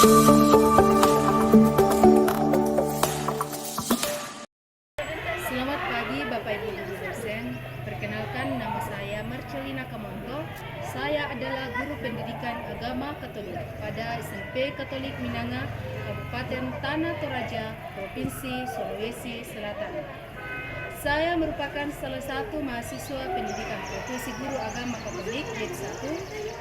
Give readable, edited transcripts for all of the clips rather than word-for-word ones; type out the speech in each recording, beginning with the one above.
Selamat pagi Bapak Ibu Guru dosen. Perkenalkan, nama saya Marcelina Kamonto. Saya adalah guru pendidikan agama Katolik pada SMP Katolik Minanga, Kabupaten Tanah Toraja, Provinsi Sulawesi Selatan. Saya merupakan salah satu mahasiswa pendidikan profesi guru agama Katolik D1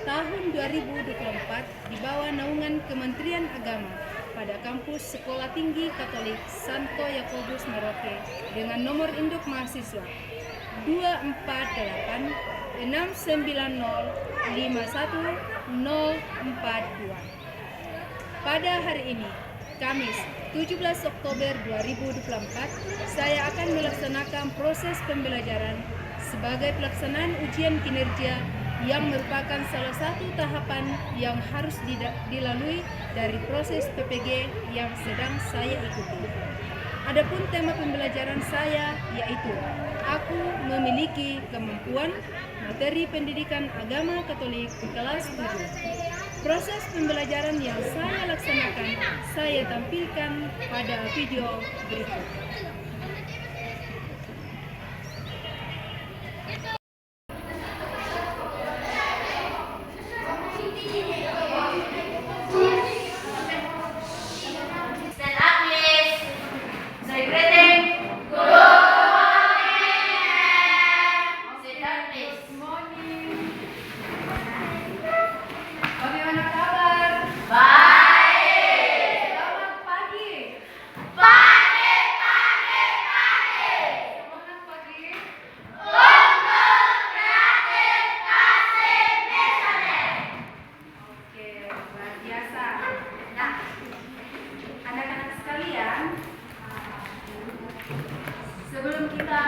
tahun 2024 di bawah naungan Kementerian Agama pada kampus Sekolah Tinggi Katolik Santo Yakobus Merauke dengan nomor induk mahasiswa 24869051042. Pada hari ini, Kamis 17 Oktober 2024, saya akan melaksanakan proses pembelajaran sebagai pelaksanaan ujian kinerja yang merupakan salah satu tahapan yang harus dilalui dari proses PPG yang sedang saya ikuti. Adapun tema pembelajaran saya yaitu aku memiliki kemampuan materi pendidikan agama Katolik kelas 7. Proses pembelajaran yang saya laksanakan saya tampilkan pada video berikut. Sebelum kita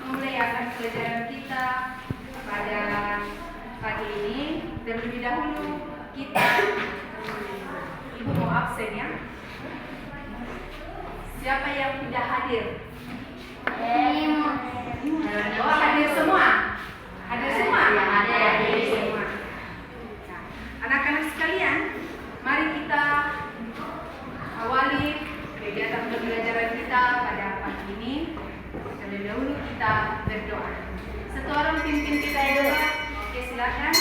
memulai pelajaran kita pada pagi ini, terlebih dahulu kita Ibu mau absen ya. Siapa yang tidak hadir? Oh, hadir semua? Hadir semua? Hadir semua. Nah, anak-anak sekalian, mari kita awali kegiatan pembelajaran kita pada pagi ini. Terlebih dahulu kita berdoa. Satu orang pimpin kita berdoa. Oke, silakan.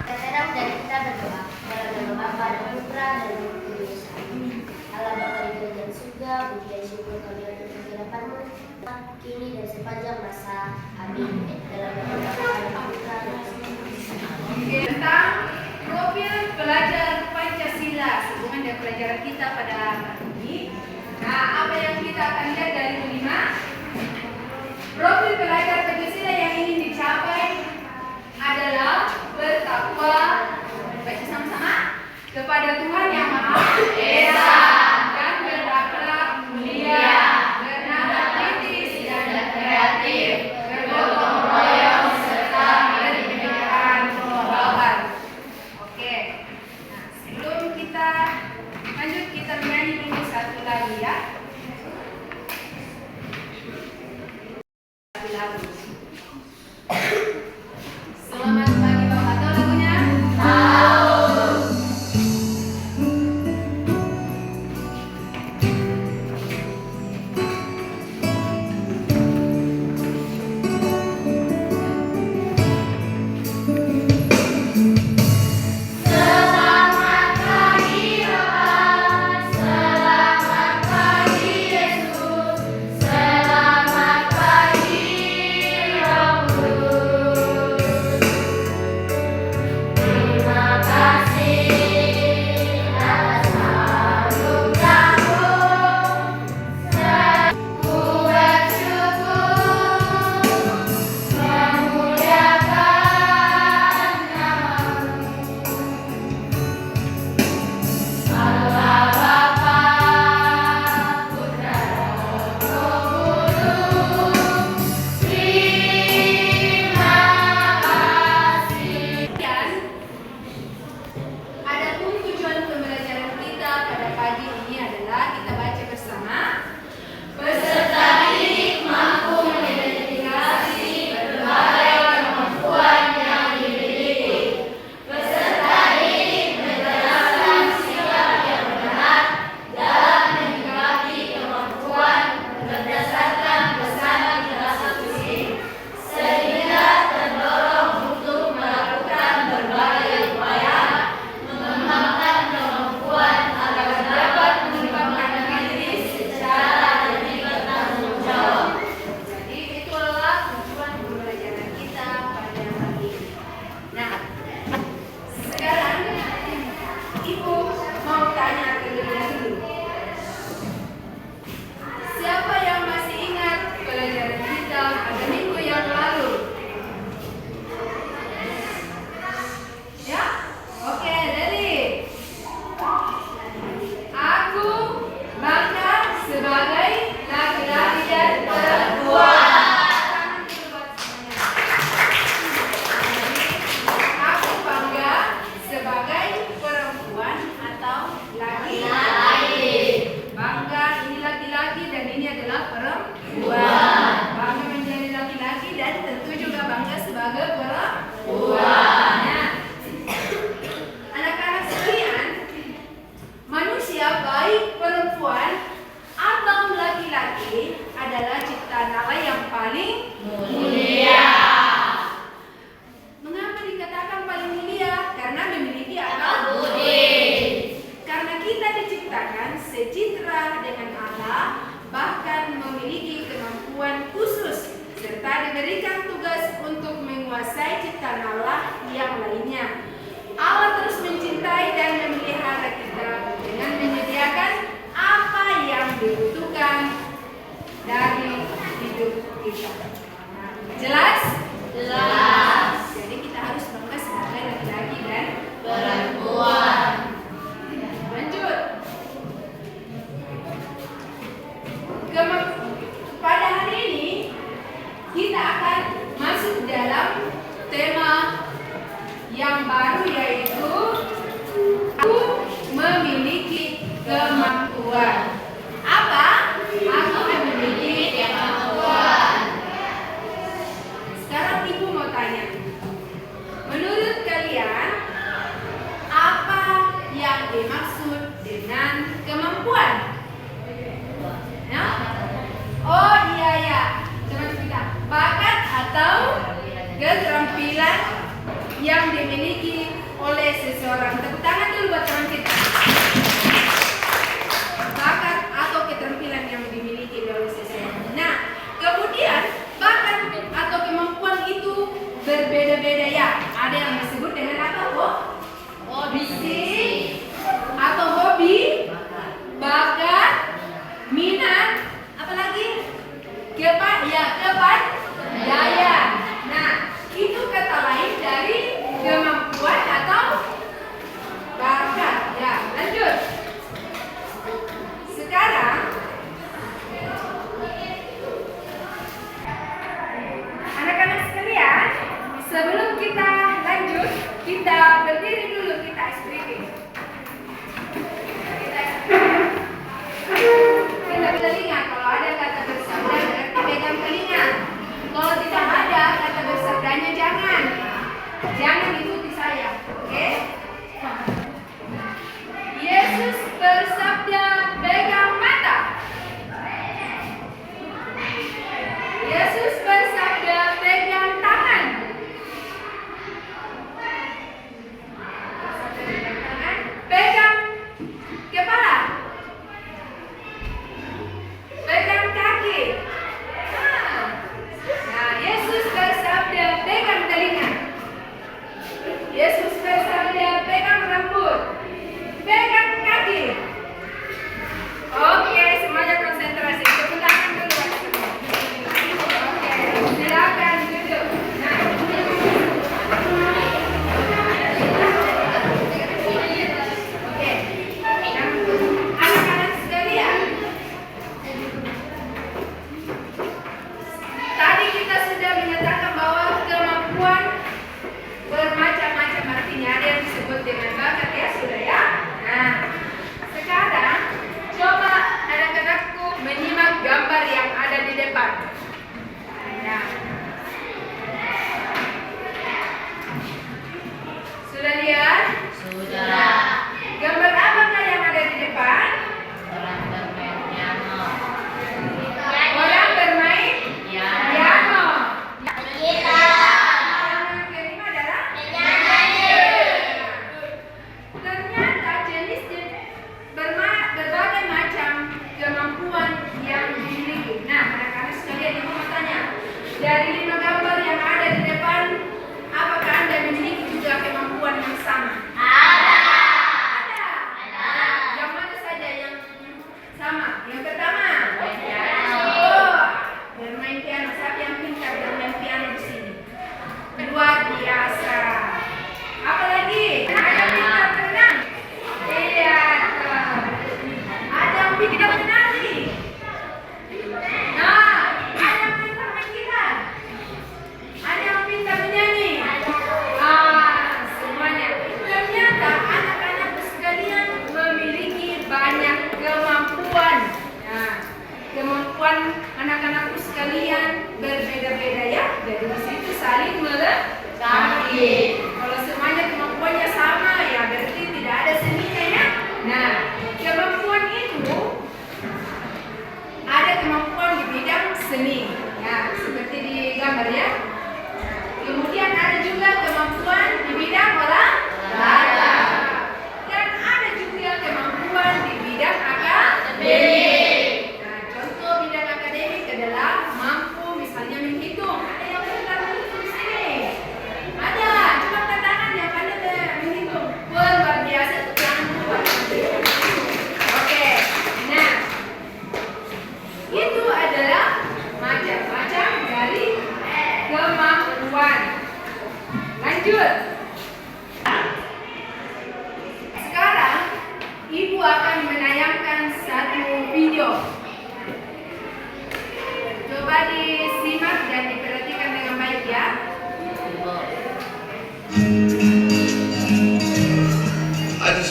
Sekarang dari kita berdoa. Dalam nama Bapa dan Putra dan Roh Kudus. Allah Bapa di dalam surga, puji dan syukur kami untuk kehadiran-Mu kini dan sepanjang masa. Amin. Dalam nama Bapa dan Putra dan Roh Kudus. Tentang profil pelajar Pancasila sehubungan dengan pelajaran kita pada hari ini. Nah, apa yang kita akan lihat dari kelima? Profil pelajar Pancasila yang ingin dicapai adalah bertakwa, baca sama-sama, kepada Tuhan Yang Maha Esa dan berakhlak mulia, bernada kritis dan kreatif, bergotong royong serta berkebinekaan global. Oke. Nah, sebelum kita lanjut, kita menyanyi dulu satu lagu ya. Lagu. Selamat pagi Bapak, tahu lagunya? Selamat pagi berikan tugas untuk menguasai ciptaan Allah yang lainnya. Allah terus mencintai dan memelihara kita dengan menyediakan apa yang dibutuhkan dari hidup kita. Jelas? Jelas. Jadi kita harus bangga sebagai laki-laki dan Perempuan. lanjut. Pada hari ini kita akan masuk dalam tema yang baru, yaitu aku memiliki kemampuan. Apa? Aku memiliki kemampuan. Sekarang ibu mau tanya, menurut kalian apa yang dimaksud dengan kemampuan? Ya? Oh iya ya, coba kita bakat atau keterampilan yang dimiliki oleh seseorang. Tepuk tangan dulu buat teman kita. Bakat atau keterampilan yang dimiliki oleh seseorang. Nah, kemudian bakat atau kemampuan itu berbeda-beda ya. Ada yang disebut dengan apa kok? Bisik atau hobi, bakat, minat, apalagi kepandaian. Nah, itu kata lain dari kemampuan atau bakat. Ya, lanjut. Sekarang anak-anak sekalian, sebelum kita lanjut, kita berdiri dulu, kita SPG. Kita telinga, kalau ada kata bersabda berarti pegang telinga. Kalau tidak ada kata bersabdanya jangan ikuti saya, oke? Yesus bersabda pegang mata. Yesus bersabda pegang tangan. Pegang kepala. Pegang kaki. Nah, Yesus bersabda pegang telinga. Yesus bersabda pegang rambut. Pegang kaki. Oke, semuanya konsentrasi. Tepuk tangan dulu. Oke, silakan duduk. Nah. Oke. Anak-anak sekalian, tadi kita sudah menyatakan bahwa kemampuan bermacam-macam artinya. Ada yang disebut dengan bakat ya, sudah ya. Nah, sekarang coba anak-anakku menyimak gambar yang ada di depan. Nah, sudah lihat? Sudah. Gambar apakah yang ada di depan? Orang bermain piano. Orang bermain piano. Kita. Yang kelima adalah Menyanyi. ternyata jenis berbagai macam kemampuan yang dimiliki. Nah, anak-anak sekalian, ibu mau tanya, dari 5 gambar yang ada di depan, apakah Anda memiliki juga kemampuan yang sama? Ada. Ada. Yang mana saja yang sama? Yang pertama, Piano. oh, bermain piano. Siapa yang pintar bermain piano di sini? Luar biasa. Apalagi? Ada yang pintar berenang? Iya. Ada yang pintar menari? Nah, ada yang pintar main gitar? Ada yang pintar menyanyi? Semuanya. Ternyata anak-anak sekalian memiliki banyak kemampuan. Nah, kemampuan anak-anakku sekalian berbeda-beda ya. Dari situ saling melengkapi. Kalau semuanya kemampuannya sama ya berarti tidak ada seninya ya. Nah, kemampuan itu ada kemampuan di bidang seni. Ya, seperti di gambar ya. Kemudian ada juga kemampuan di bidang olahraga. Dan ada juga kemampuan di bidang akademik. Nah, contoh bidang akademik adalah mampu misalnya menghitung. Ada yang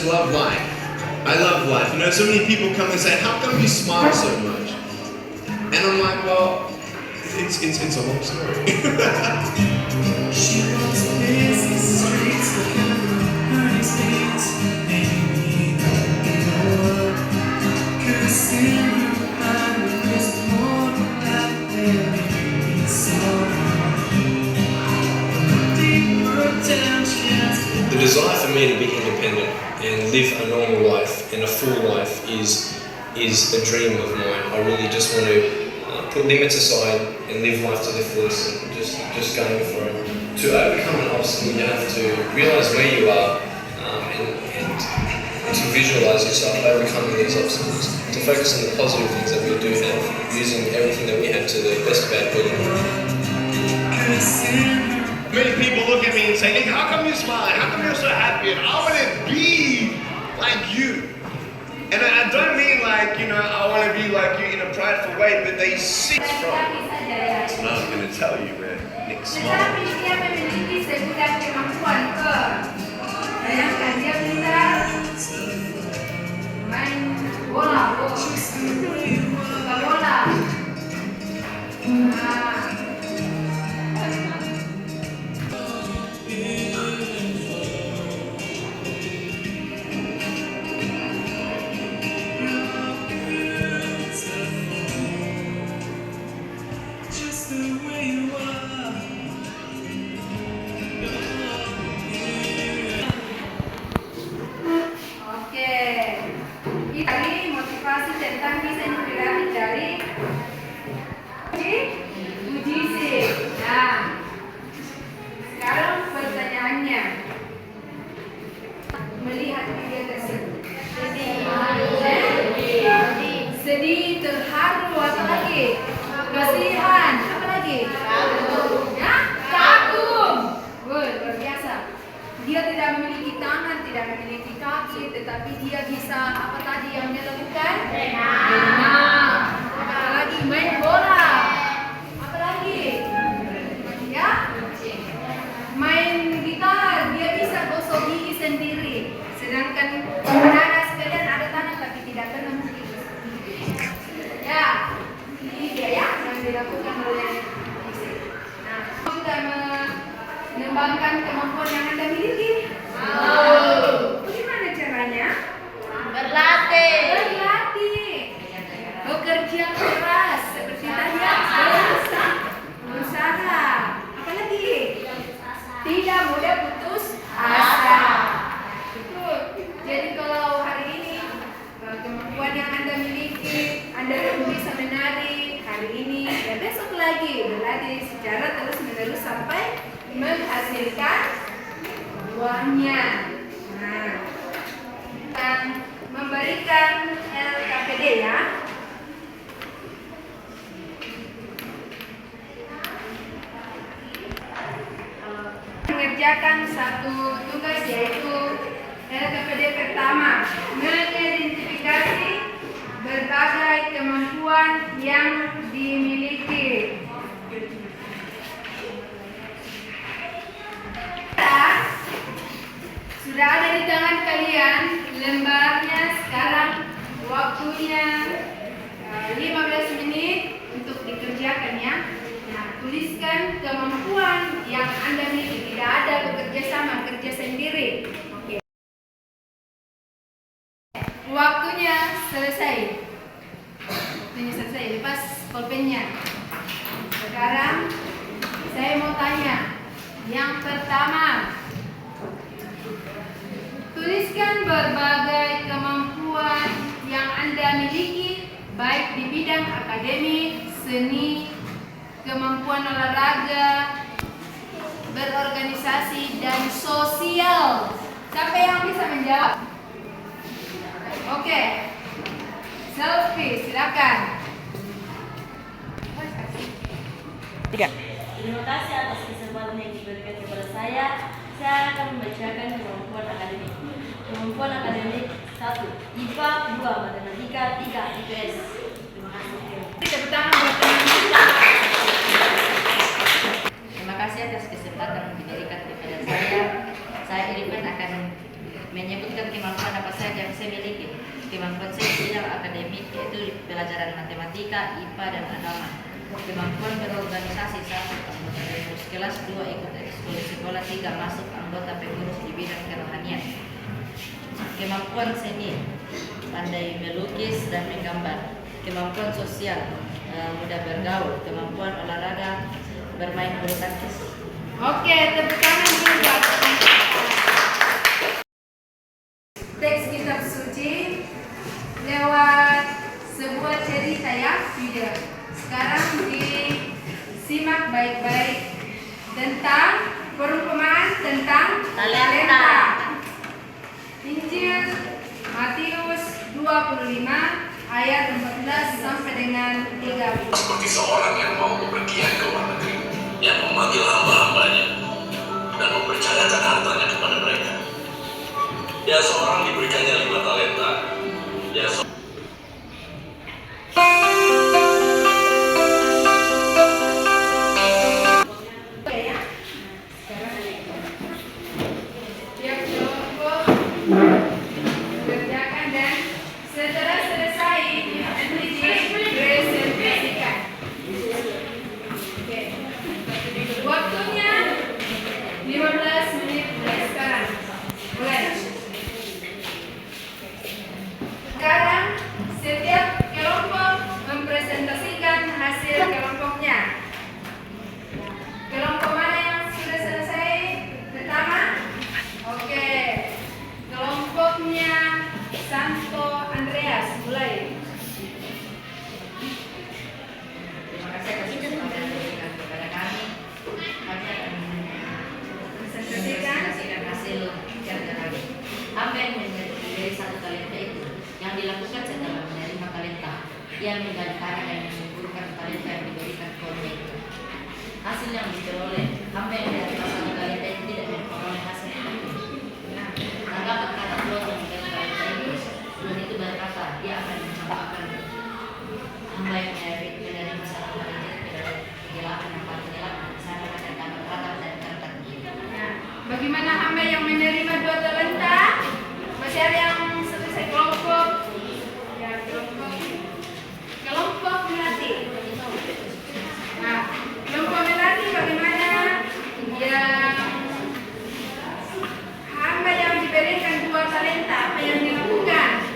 just love life. I love life. You know, so many people come and say, how come you smile so much? And I'm like, well, it's a long story. She walks busy streets looking for her states. Maybe more. 'Cause in her mind there's more out there we saw. Deeper down she has The desire for me to be independent and live a normal life and a full life is a dream of mine. I really just want to put limits aside and live life to the fullest and just going for it. To overcome an obstacle, you have to realize where you are and to visualize yourself overcoming these obstacles. To focus on the positive things that we do have, using everything that we have to the best of our ability. Many people look at me and say, hey, how come you're smiling? How come you're so happy? And I want to be like you. And I don't mean like, you know, I want to be like you in a prideful way, but they see it's from. That's what I was going to tell you, man. Nick, smile. Tetapi dia memiliki segudang kemampuan ke. Bayangkan dia bisa main bola, suka bola. just the way you are. Oke, ini tadi motivasi tentang bisa inspirasi dari uji sih. Nah, sekarang pertanyaannya, melihat video tersebut, sedih, terharu, apa lagi? Kasihan, apa lagi? Ya, kagum. Wah, luar biasa. Dia tidak memiliki tangan, tidak memiliki kaki, tetapi dia bisa apa tadi yang dia lakukan? Renang. Apalagi main bola. Apalagi? Ya? Main gitar, dia bisa gosok gigi sendiri. Sedangkan anak-anak sekalian ada tangan tapi tidak pernah mungkin gosok gigi. Ya, ini dia ya yang dilakukan oleh Isi. Nah, juga mengembangkan kemampuan yang Anda miliki. Bagaimana caranya? Berlatih. Bekerja keras seperti tadi berusaha. Apalagi? Tidak mudah putus asa. Betul. Jadi kalau hari ini kemampuan yang Anda miliki, Anda belum bisa menari hari ini dan besok lagi berlatih secara terus-menerus sampai menghasilkan buahnya. Nah, akan memberikan LKPD ya. Mengerjakan satu tugas yaitu LKPD pertama, mengidentifikasi berbagai kemampuan yang dimiliki. Sudah ada di tangan kalian lembarnya. Sekarang waktunya 15 menit untuk dikerjakan ya. Nah, tuliskan kemampuan yang Anda miliki. Tidak ada bekerja sama, kerja sendiri. Oke. Waktunya selesai. Lepas pulpennya. Sekarang saya mau tanya. Yang pertama, tuliskan berbagai kemampuan yang Anda miliki, baik di bidang akademik, seni, kemampuan olahraga, berorganisasi, dan sosial. Siapa yang bisa menjawab? Oke. Selfie, silakan. Terima kasih atas kesempatan yang diberikan kepada saya. Saya akan membacakan kemampuan akademik. Kemampuan akademik 1. IPA 2. Matematika 3. IPS. Terima kasih. Tepuk tangan buat teman-teman. Terima kasih atas kesempatan yang diberikan kepada saya. Saya Irfan akan menyebutkan kemampuan apa saja yang saya miliki. Kemampuan saya di bidang akademik yaitu di pelajaran matematika, IPA, dan agama. Kemampuan berorganisasi 1. Anggota pengurus kelas, 2. Ikut ekskul sekolah, 3. Masuk anggota pengurus di bidang kerohanian. Kemampuan seni, pandai melukis dan menggambar. Kemampuan sosial, mudah bergaul. Kemampuan olahraga, bermain bulu tangkis. Oke, tepuk tangan juga. Teks kitab suci lewat sebuah cerita ya, video. Sekarang disimak baik-baik tentang perumpamaan tentang talenta. Injil Matius 25 ayat 14 sampai dengan 30. Seperti seorang yang mau bepergian ke luar negeri, yang memanggil hamba-hambanya dan mempercayakan hartanya kepada mereka. Ya, seorang diberikannya 5 talenta. Ya, Tiap kelompok kerjakan dan setelah selesai dipresentasikan. Oke. Waktunya 15 menit dari sekarang. Mulai. Sekarang setiap kelompok mempresentasikan hasil kelompoknya. Kelompok mana yang sudah selesai? Pertama? Oke. Kelompoknya Santo Andreas, mulai. Terima kasih atas kesempatan yang diberikan kepada kami. Kami akan mempresentasikan hasil kerja kami. Hamba yang dari 1 talenta itu yang dilakukan setelah menerima talenta, ia menggantikan dan menyempurnakan talenta yang diberikan kepada itu. Hasil yang diperoleh, hamba yang menerima 1 talenta itu tidak memperoleh hasil itu. Tanggapan kata Tuhan yang menerima talenta itu, Tuhan itu berkata, dia akan mencampakkan hamba yang menerima 1 talenta itu ke dalam kegelapan yang paling gelap, sama macam tanah ratap dan kertas. Nah, bagaimana hamba yang menerima 2 talenta? Masih ada yang selesai kelompok? Ya, kelompok melatih. Nah, kelompok melatih bagaimana? Ya, hamba yang diberikan 2 talenta, apa yang dilakukan?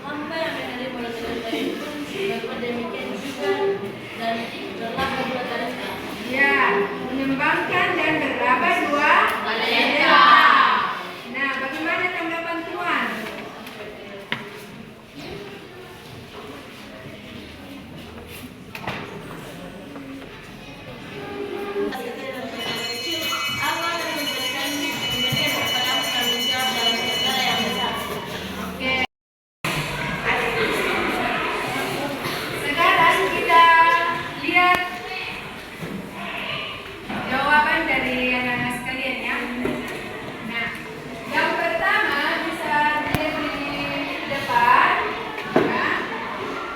Hamba yang menerima 2 talenta itu berbuat demikian juga dan berlaba 2 talenta. Ya, mengembangkan dan berlaba 2 talenta. Nah, bagaimana tanggapan Tuhan? Allah akan memberikan kepadamu tanggung jawab dalam segala yang besar. Oke. Sekarang kita lihat jawaban dari anak-anak sekalian ya. Nah, yang pertama bisa dilihat di depan. Ya.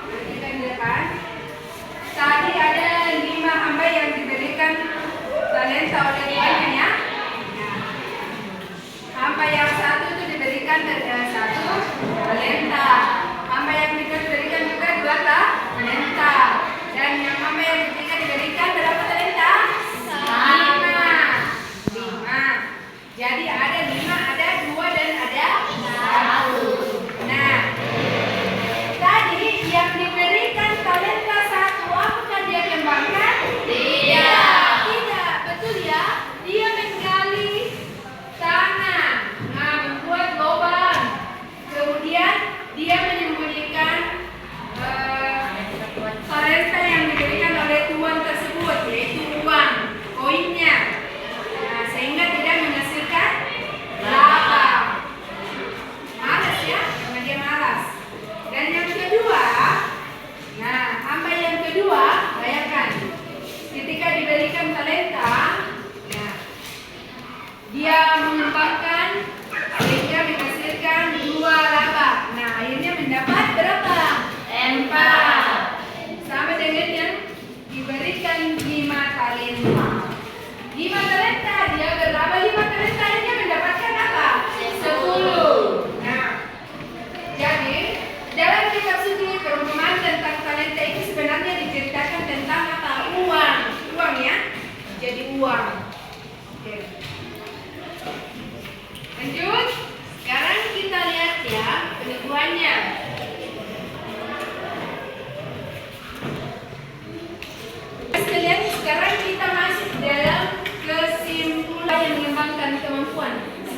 Perhatikan di depan. Tadi ada 5 hamba yang diberikan talenta oleh Tuhan ya. Nah, hamba yang 1 itu diberikan 1 talenta. Hamba yang diberikan juga 2 talenta. Dan yang hamba yang diberikan berapa talenta? 5. Jadi ada 5, ada 2 dan ada 1. Nah, tadi yang diberikan talenta 1, apakah dia kembangkan? Tidak, betul ya. Dia menggali tanah, membuat lubang. Kemudian dia menyembunyikan talenta yang diberikan oleh Tuhan tersebut, yaitu uang, koinnya. Nah, sehingga tidak menghasilkan laba. Malas ya, karena dia malas. Dan yang kedua, nah, hamba yang kedua, bayangkan, ketika diberikan talenta, nah, dia mengembangkan sehingga menghasilkan 2 laba. Nah, akhirnya mendapat berapa? 4. Sama dengan yang diberikan 5 talenta. 5 talenta, dia berlaba 5 talenta, akhirnya mendapatkan apa? 10.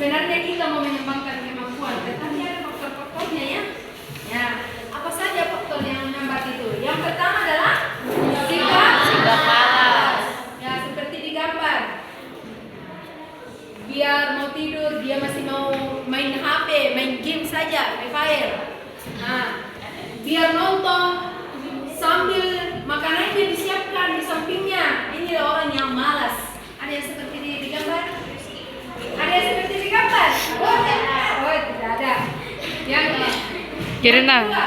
sebenarnya kita mau mengembangkan kemampuan, tetapi ada faktor-faktornya ya. Ya, apa saja faktor yang menghambat itu? Yang pertama adalah sikap malas. Ya, seperti di gambar. Biar mau tidur, dia masih mau main HP, main game saja, Free Fire. Nah, biar nonton sambil makanannya disiapkan di sampingnya. Ini orang yang malas. Ada yang seperti di gambar? Ada yang seperti di gambar? Oh, tidak ada. Yang kedua,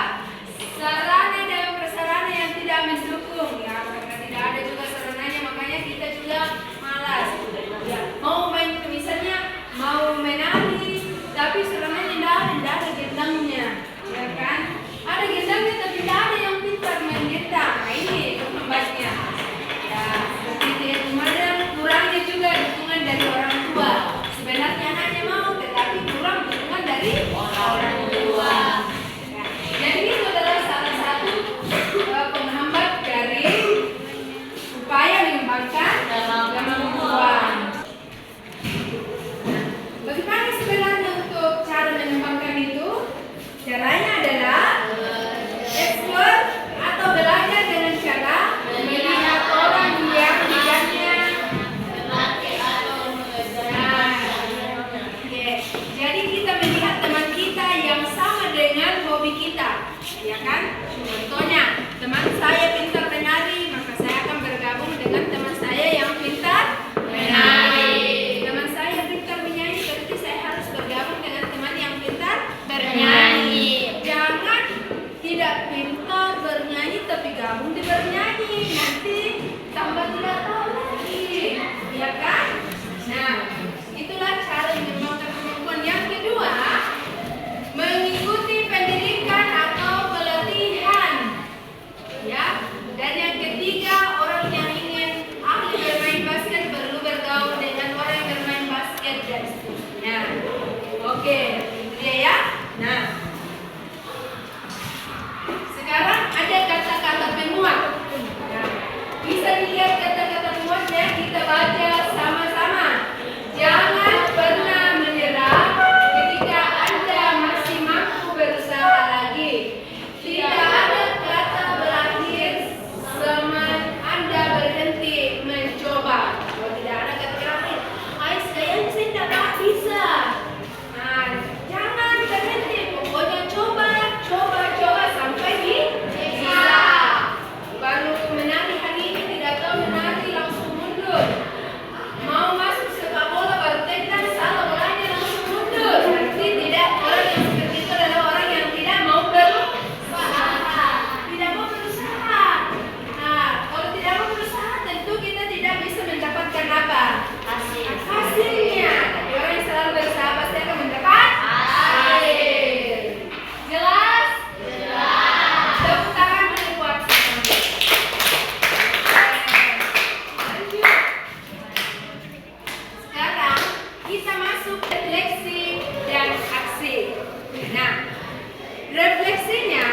sarana dan prasarana yang tidak mendukung. Ya, karena tidak ada juga sarananya, makanya kita juga malas. Ya, mau main misalnya mau menari, tapi sarananya tidak ada gendangnya, ya kan? Ada gendangnya tapi tidak ada yang pintar main gendang. Nah, ini penghambatnya. Ya, seperti itu. Kemudian kurangnya juga dukungan dari orang tua. Sebenarnya anaknya mau, tetapi kurang dukungan dari orang tua. Ya, jadi itu adalah salah satu penghambat dari upaya mengembangkan kemampuan. Bagaimana sebenarnya untuk cara mengembangkan itu? Caranya adalah explore atau belajar dengan cara melihat orang yang bidangnya. Jadi kita melihat teman kita yang sama dengan hobi kita, ya kan? Contohnya, teman saya pintar menari, maka saya akan bergabung dengan teman saya yang pintar menari. Teman saya pintar menyanyi, berarti saya harus bergabung dengan teman yang pintar bernyanyi. Jangan tidak pintar bernyanyi tapi gabung di bernyanyi, nanti tambah tidak tahu lagi, ya kan? Nah, itulah cara mengembangkan kemampuan. Yang kedua, mengikuti pendidikan atau pelatihan, ya. Dan yang ketiga, orang yang ingin ahli bermain basket perlu bergaul dengan orang yang bermain basket dan seterusnya. Oke, itu dia ya. Nah, sekarang ada kata-kata penguat. Ya. Bisa dilihat kata-kata penguatnya, kita baca sama-sama. Jangan pernah menyerah ketika Anda masih mampu berusaha lagi. Tidak ada kata berakhir zaman Anda berhenti mencoba. Kalau tidak ada kata berakhir, saya tidak bisa. Nah, jangan berhenti. Pokoknya coba sampai bisa. Baru menari hari ini tidak tahu menari langsung mundur. Mau masuk sepak bola baru tendang salah bolanya langsung mundur. Nanti tidak, orang yang seperti itu adalah orang yang tidak mau berusaha. Tidak mau berusaha. Nah, kalau tidak mau berusaha tentu kita tidak bisa mendapatkan apa? Hasilnya. Tapi orang yang selalu berusaha pasti akan mendapat hasil. Jelas? Jelas. Tepuk tangan paling kuat. Lanjut. Sekarang kita masuk refleksi dan aksi. Nah, refleksinya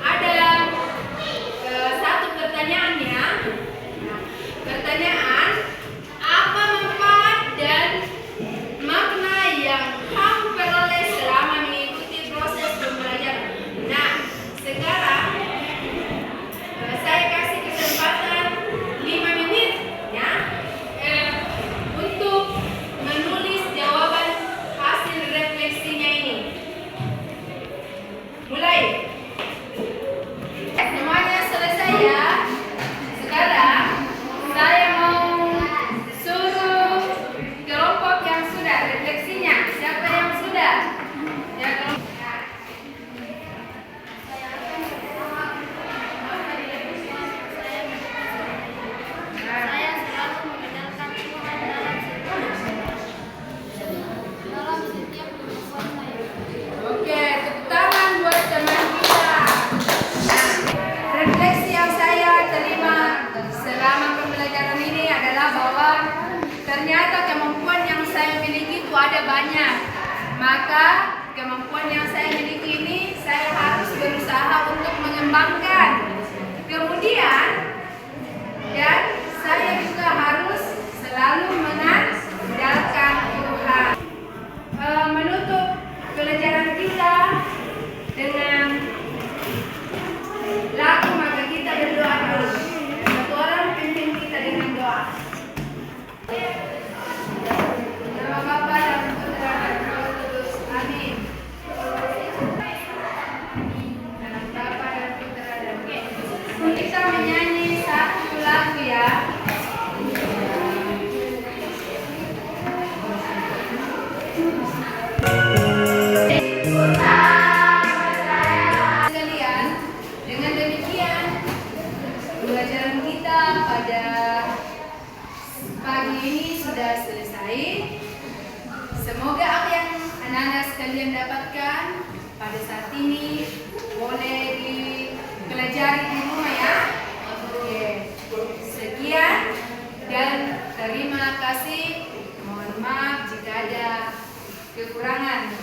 ada satu pertanyaannya. Nah, pertanyaan, apa manfaat dan makna yang kamu peroleh selama mengikuti proses pembelajaran? Nah, sekarang saya kasih kesempatan 5 menit ya untuk menulis jawaban hasil refleksinya ini. Mulai. Semuanya selesai ya. Sekarang saya mau suruh kelompok yang sudah refleksinya. Siapa yang sudah? Ya, kelompok. Saya selalu mengenalkan Tuhan dalam setiap kehidupan saya. Oke, tepuk tangan buat teman kita. Nah, refleksi yang saya terima selama pembelajaran ini adalah bahwa ternyata kemampuan yang saya miliki itu ada banyak. Maka kemampuan yang saya miliki ini saya harus berusaha untuk mengembangkan. Kemudian, dan saya juga harus selalu mengandalkan Tuhan. pembelajaran kita pada pagi ini sudah selesai. Semoga apa yang anak-anak sekalian dapatkan pada saat ini boleh dipelajari di rumah ya. Oke, sekian dan terima kasih. Mohon maaf jika ada kekurangan.